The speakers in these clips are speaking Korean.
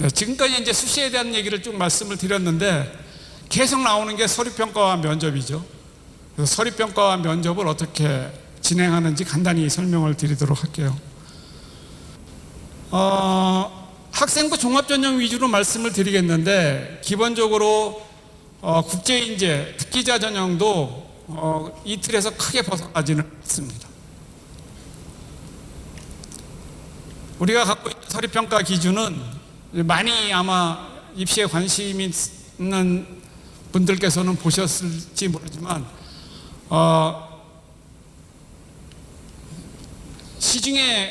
네, 지금까지 이제 수시에 대한 얘기를 쭉 말씀을 드렸는데 계속 나오는 게 서류평가와 면접이죠. 그래서 서류평가와 면접을 어떻게 진행하는지 간단히 설명을 드리도록 할게요. 학생부 종합전형 위주로 말씀을 드리겠는데 기본적으로 국제인재, 특기자 전형도 이 틀에서 크게 벗어나지는 않습니다. 우리가 갖고 있는 서류평가 기준은 많이 아마 입시에 관심 있는 분들께서는 보셨을지 모르지만 시중에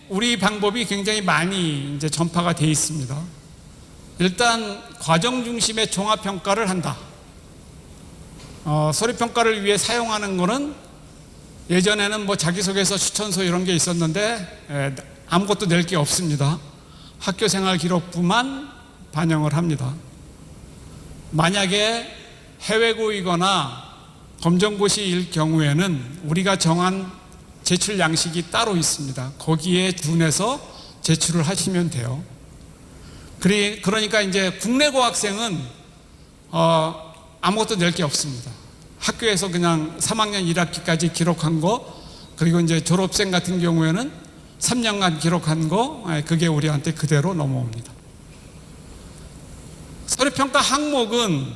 우리 방법이 굉장히 많이 이제 전파가 돼 있습니다. 일단 과정 중심의 종합평가를 한다. 서류평가를 위해 사용하는 거는 예전에는 뭐 자기소개서, 추천서 이런 게 있었는데 아무것도 낼 게 없습니다. 학교생활 기록부만 반영을 합니다. 만약에 해외고이거나 검정고시일 경우에는 우리가 정한 제출 양식이 따로 있습니다. 거기에 준해서 제출을 하시면 돼요. 그러니까 이제 국내고 학생은 아무것도 낼 게 없습니다. 학교에서 그냥 3학년 1학기까지 기록한 거, 그리고 이제 졸업생 같은 경우에는 3년간 기록한 거, 그게 우리한테 그대로 넘어옵니다. 서류평가 항목은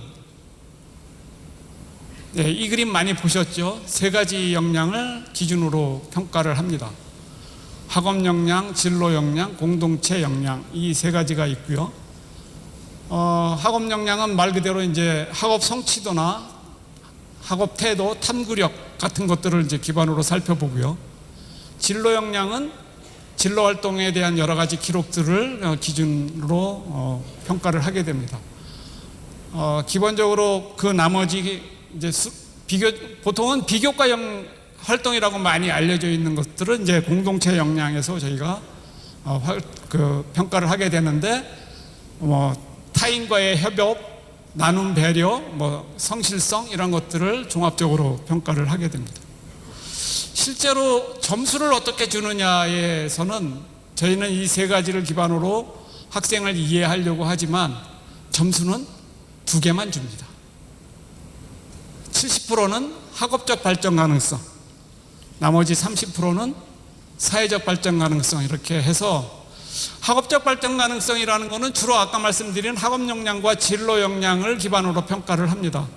이 그림 많이 보셨죠? 세 가지 역량을 기준으로 평가를 합니다. 학업 역량, 진로 역량, 공동체 역량, 이 세 가지가 있고요. 학업 역량은 말 그대로 이제 학업 성취도나 학업 태도, 탐구력 같은 것들을 이제 기반으로 살펴보고요. 진로 역량은 진로 활동에 대한 여러 가지 기록들을 기준으로 평가를 하게 됩니다. 기본적으로 그 나머지 이제 보통은 비교과 활동이라고 많이 알려져 있는 것들은 이제 공동체 역량에서 저희가 평가를 하게 되는데, 타인과의 협업, 나눔 배려, 성실성 이런 것들을 종합적으로 평가를 하게 됩니다. 실제로 점수를 어떻게 주느냐에서는 저희는 이 세 가지를 기반으로 학생을 이해하려고 하지만 점수는 2개만 줍니다. 70%는 학업적 발전 가능성, 나머지 30%는 사회적 발전 가능성, 이렇게 해서 학업적 발전 가능성이라는 것은 주로 아까 말씀드린 학업 역량과 진로 역량을 기반으로 평가를 합니다.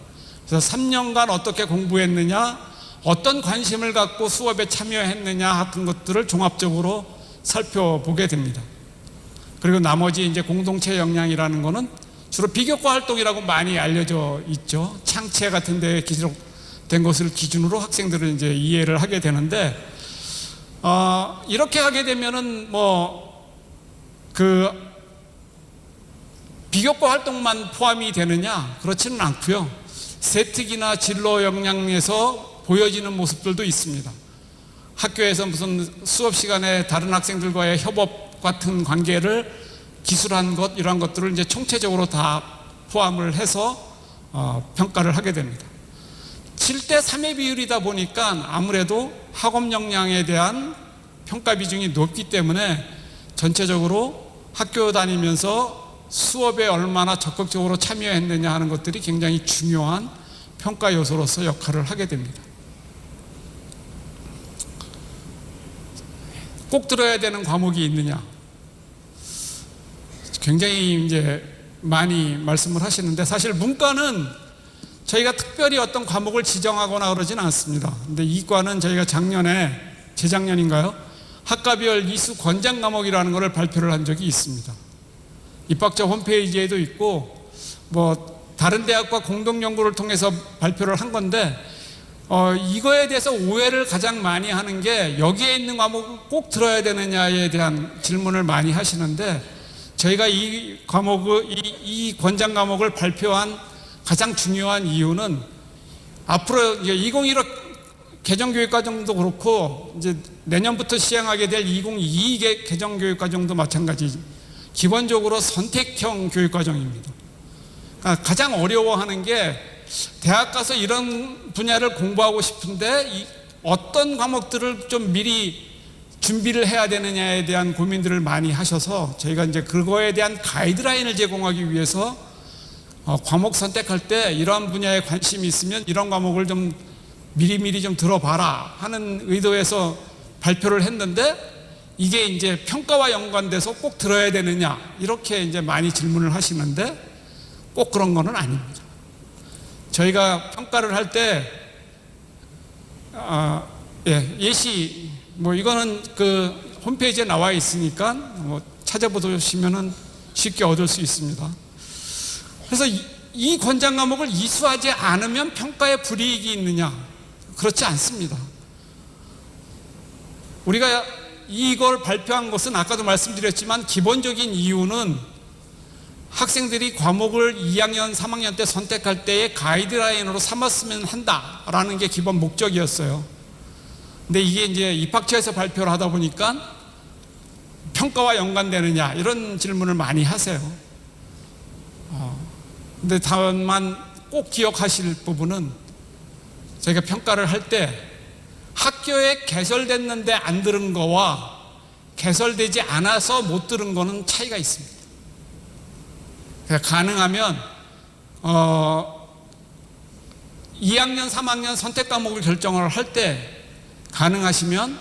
그래서 3년간 어떻게 공부했느냐, 어떤 관심을 갖고 수업에 참여했느냐 같은 것들을 종합적으로 살펴보게 됩니다. 그리고 나머지 이제 공동체 역량이라는 것은 주로 비교과 활동이라고 많이 알려져 있죠. 창체 같은 데에 기록된 것을 기준으로 학생들은 이제 이해를 하게 되는데, 이렇게 하게 되면은 비교과 활동만 포함이 되느냐? 그렇지는 않고요. 세특이나 진로 역량에서 보여지는 모습들도 있습니다. 학교에서 무슨 수업 시간에 다른 학생들과의 협업 같은 관계를 기술한 것, 이러한 것들을 이제 총체적으로 다 포함을 해서 평가를 하게 됩니다. 7대 3의 비율이다 보니까 아무래도 학업 역량에 대한 평가 비중이 높기 때문에 전체적으로 학교 다니면서 수업에 얼마나 적극적으로 참여했느냐 하는 것들이 굉장히 중요한 평가 요소로서 역할을 하게 됩니다. 꼭 들어야 되는 과목이 있느냐? 굉장히 이제 많이 말씀을 하시는데, 사실 문과는 저희가 특별히 어떤 과목을 지정하거나 그러진 않습니다. 근데 이과는 저희가 재작년인가요? 학과별 이수 권장 과목이라는 것을 발표를 한 적이 있습니다. 입학처 홈페이지에도 있고, 다른 대학과 공동 연구를 통해서 발표를 한 건데, 이거에 대해서 오해를 가장 많이 하는 게, 여기에 있는 과목을 꼭 들어야 되느냐에 대한 질문을 많이 하시는데, 저희가 이 권장 과목을 발표한 가장 중요한 이유는 앞으로 2015 개정교육과정도 그렇고 이제 내년부터 시행하게 될 2022 개정교육과정도 마찬가지, 기본적으로 선택형 교육과정입니다. 그러니까 가장 어려워하는 게 대학 가서 이런 분야를 공부하고 싶은데 어떤 과목들을 좀 미리 준비를 해야 되느냐에 대한 고민들을 많이 하셔서 저희가 이제 그거에 대한 가이드라인을 제공하기 위해서 과목 선택할 때 이러한 분야에 관심이 있으면 이런 과목을 좀 미리미리 좀 들어봐라 하는 의도에서 발표를 했는데, 이게 이제 평가와 연관돼서 꼭 들어야 되느냐 이렇게 이제 많이 질문을 하시는데, 꼭 그런 거는 아닙니다. 저희가 평가를 할 때 예시 뭐 이거는 그 홈페이지에 나와 있으니까 뭐 찾아보시면은 쉽게 얻을 수 있습니다. 그래서 이 권장 과목을 이수하지 않으면 평가에 불이익이 있느냐? 그렇지 않습니다. 우리가 이걸 발표한 것은 아까도 말씀드렸지만 기본적인 이유는 학생들이 과목을 2학년, 3학년 때 선택할 때의 가이드라인으로 삼았으면 한다라는 게 기본 목적이었어요. 근데 이게 이제 입학처에서 발표를 하다 보니까 평가와 연관되느냐 이런 질문을 많이 하세요. 근데 다만 꼭 기억하실 부분은 저희가 평가를 할 때 학교에 개설됐는데 안 들은 거와 개설되지 않아서 못 들은 거는 차이가 있습니다. 가능하면 2학년, 3학년 선택 과목을 결정을 할 때 가능하시면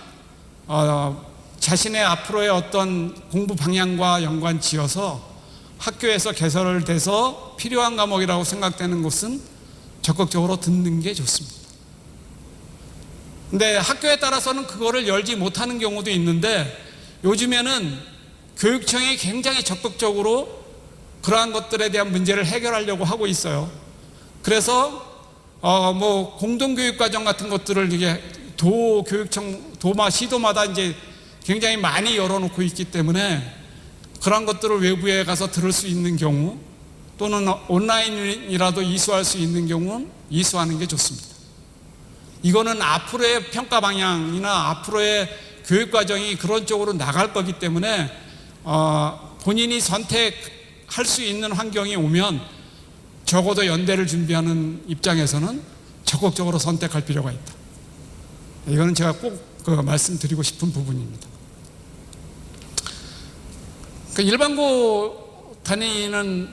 자신의 앞으로의 어떤 공부 방향과 연관 지어서 학교에서 개설돼서 필요한 과목이라고 생각되는 것은 적극적으로 듣는 게 좋습니다. 근데 학교에 따라서는 그거를 열지 못하는 경우도 있는데, 요즘에는 교육청이 굉장히 적극적으로 그러한 것들에 대한 문제를 해결하려고 하고 있어요. 그래서 뭐 공동교육과정 같은 것들을 이게 시도마다 이제 굉장히 많이 열어놓고 있기 때문에 그런 것들을 외부에 가서 들을 수 있는 경우, 또는 온라인이라도 이수할 수 있는 경우는 이수하는 게 좋습니다. 이거는 앞으로의 평가 방향이나 앞으로의 교육 과정이 그런 쪽으로 나갈 거기 때문에 본인이 선택할 수 있는 환경이 오면 적어도 연대를 준비하는 입장에서는 적극적으로 선택할 필요가 있다. 이거는 제가 꼭 말씀드리고 싶은 부분입니다. 일반고 다니는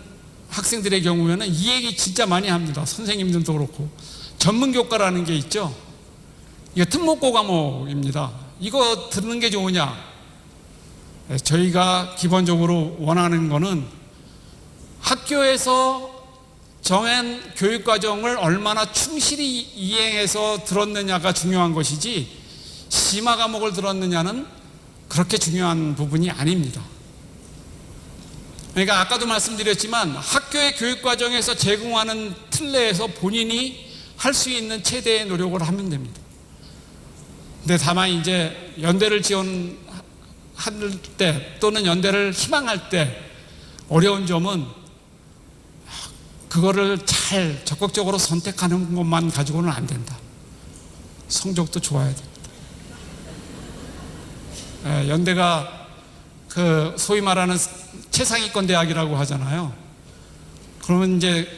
학생들의 경우에는 이 얘기 진짜 많이 합니다. 선생님들도 그렇고. 전문교과라는 게 있죠. 이거 특목고 과목입니다. 이거 듣는 게 좋으냐? 저희가 기본적으로 원하는 거는 학교에서 정한 교육과정을 얼마나 충실히 이행해서 들었느냐가 중요한 것이지, 심화 과목을 들었느냐는 그렇게 중요한 부분이 아닙니다. 그러니까 아까도 말씀드렸지만 학교의 교육과정에서 제공하는 틀 내에서 본인이 할 수 있는 최대의 노력을 하면 됩니다. 근데 다만 이제 연대를 지원할 때 또는 연대를 희망할 때 어려운 점은 그거를 잘 적극적으로 선택하는 것만 가지고는 안 된다. 성적도 좋아야 됩니다. 연대가 그 소위 말하는 최상위권 대학이라고 하잖아요. 그러면 이제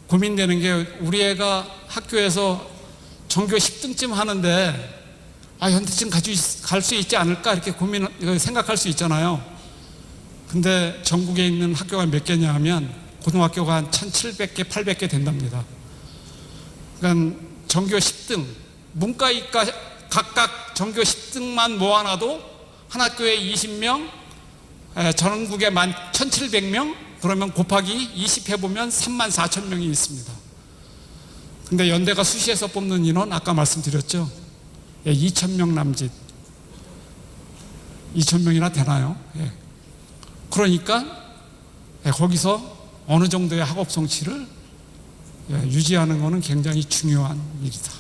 고민되는 게, 우리 애가 학교에서 전교 10등쯤 하는데 연대쯤 갈 수 있지 않을까 이렇게 생각할 수 있잖아요. 근데 전국에 있는 학교가 몇 개냐 하면 고등학교가 한 1,700개, 800개 된답니다. 그러니까 전교 10등, 문과, 이과 각각 전교 10등만 모아놔도 한 학교에 20명, 전국에 1,700명, 그러면 곱하기 20 해보면 34,000명이 있습니다. 근데 연대가 수시에서 뽑는 인원 아까 말씀드렸죠. 2,000명 남짓. 2,000명이나 되나요? 그러니까 거기서 어느 정도의 학업 성취를 유지하는 것은 굉장히 중요한 일이다.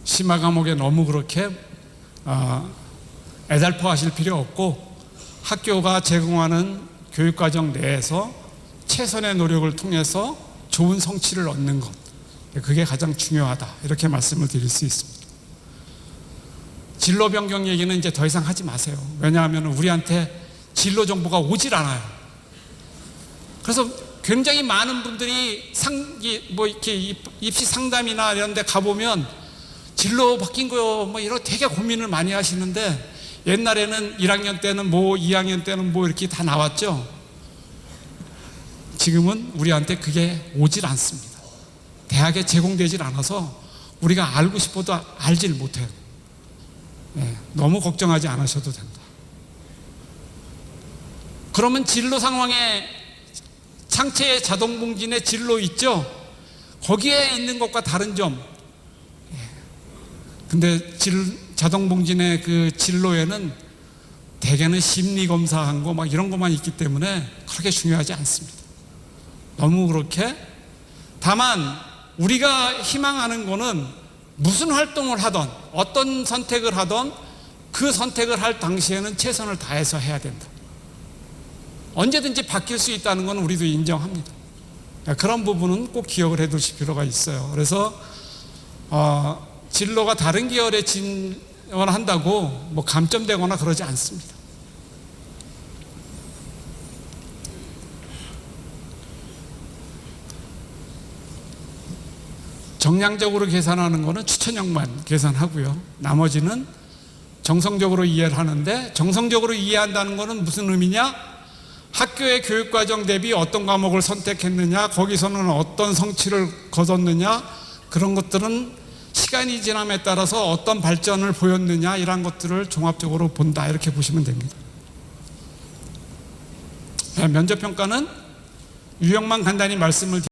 심화 과목에 너무 그렇게 애달퍼 하실 필요 없고, 학교가 제공하는 교육과정 내에서 최선의 노력을 통해서 좋은 성취를 얻는 것, 그게 가장 중요하다, 이렇게 말씀을 드릴 수 있습니다. 진로 변경 얘기는 이제 더 이상 하지 마세요. 왜냐하면 우리한테 진로 정보가 오질 않아요. 그래서 굉장히 많은 분들이 뭐 이렇게 입시 상담이나 이런 데 가보면 진로 바뀐 거요, 뭐 이런 되게 고민을 많이 하시는데, 옛날에는 1학년 때는 뭐, 2학년 때는 뭐 이렇게 다 나왔죠. 지금은 우리한테 그게 오질 않습니다. 대학에 제공되질 않아서 우리가 알고 싶어도 알질 못해요. 네, 너무 걱정하지 않으셔도 된다. 그러면 진로 상황에 창체의 자동봉진의 진로 있죠? 거기에 있는 것과 다른 점. 근데 자동봉진의 그 진로에는 대개는 심리검사한 거 막 이런 것만 있기 때문에 그렇게 중요하지 않습니다. 너무 그렇게. 다만 우리가 희망하는 거는 무슨 활동을 하던 어떤 선택을 하던 그 선택을 할 당시에는 최선을 다해서 해야 된다. 언제든지 바뀔 수 있다는 건 우리도 인정합니다. 그런 부분은 꼭 기억을 해두실 필요가 있어요. 그래서 진로가 다른 계열에 지원한다고 뭐 감점되거나 그러지 않습니다. 정량적으로 계산하는 거는 추천형만 계산하고요. 나머지는 정성적으로 이해를 하는데, 정성적으로 이해한다는 거는 무슨 의미냐? 학교의 교육과정 대비 어떤 과목을 선택했느냐, 거기서는 어떤 성취를 거뒀느냐, 그런 것들은 시간이 지남에 따라서 어떤 발전을 보였느냐, 이런 것들을 종합적으로 본다, 이렇게 보시면 됩니다. 면접평가는 유형만 간단히 말씀을 드리겠습니다.